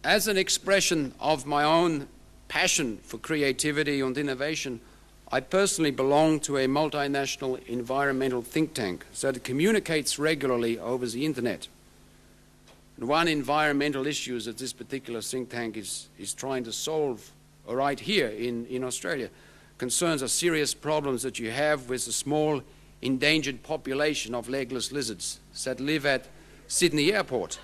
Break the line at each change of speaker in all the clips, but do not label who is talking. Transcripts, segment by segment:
as an expression of my own passion for creativity and innovation, I personally belong to a multinational environmental think tank that communicates regularly over the internet. And one environmental issue that this particular think tank is trying to solve right here in Australia concerns the serious problems that you have with the small endangered population of legless lizards that live at Sydney Airport.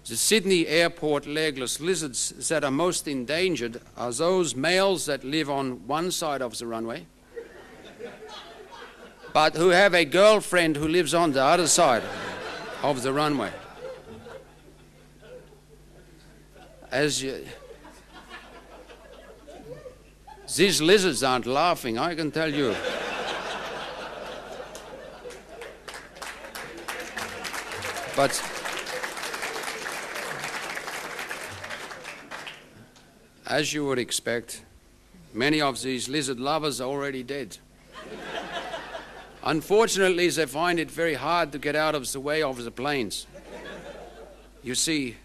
The Sydney Airport legless lizards that are most endangered are those males that live on one side of the runway, but who have a girlfriend who lives on the other side of the runway. These lizards aren't laughing, I can tell you. But as you would expect, many of these lizard lovers are already dead. Unfortunately, they find it very hard to get out of the way of the planes. You see,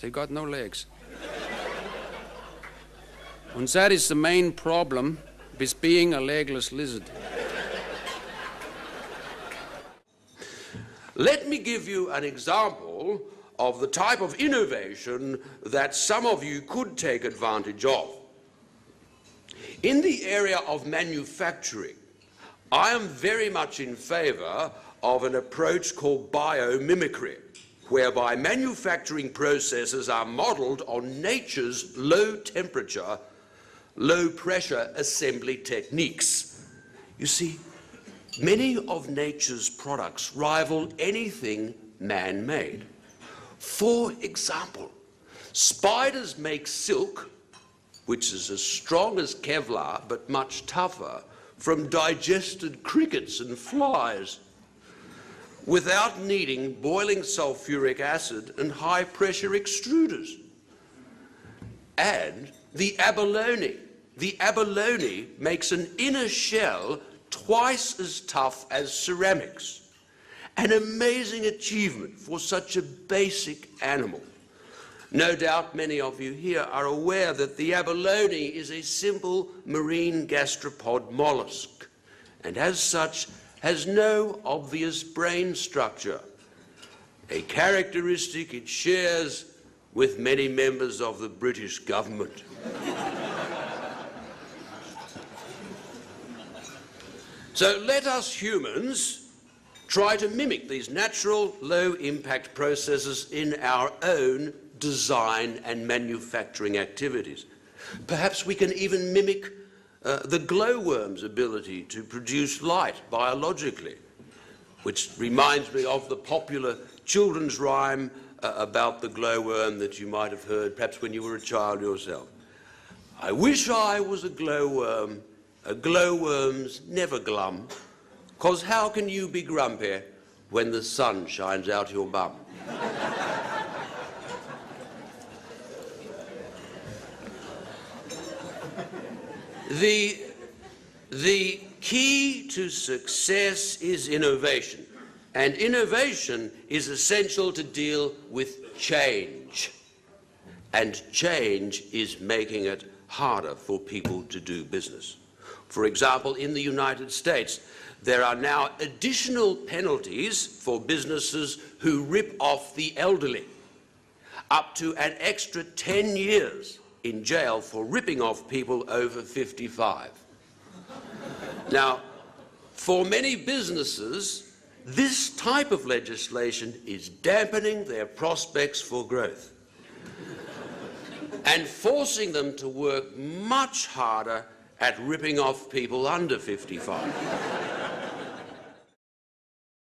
they've got no legs. And that is the main problem with being a legless lizard.
Let me give you an example of the type of innovation that some of you could take advantage of. In the area of manufacturing, I am very much in favour of an approach called biomimicry, whereby manufacturing processes are modelled on nature's low temperature, low pressure assembly techniques. You see, many of nature's products rival anything man-made. For example, spiders make silk, which is as strong as Kevlar but much tougher, from digested crickets and flies, without needing boiling sulfuric acid and high-pressure extruders. And the abalone makes an inner shell twice as tough as ceramics. An amazing achievement for such a basic animal. No doubt many of you here are aware that the abalone is a simple marine gastropod mollusk, and as such has no obvious brain structure, a characteristic it shares with many members of the British government. So let us humans try to mimic these natural, low-impact processes in our own design and manufacturing activities. Perhaps we can even mimic the glowworm's ability to produce light biologically, which reminds me of the popular children's rhyme about the glowworm that you might have heard perhaps when you were a child yourself. I wish I was a glowworm's never glum, 'cause how can you be grumpy when the sun shines out your bum? The key to success is innovation, and innovation is essential to deal with change. And change is making it harder for people to do business. For example, in the United States, there are now additional penalties for businesses who rip off the elderly, up to an extra 10 years in jail for ripping off people over 55. Now, for many businesses, this type of legislation is dampening their prospects for growth and forcing them to work much harder at ripping off people under 55.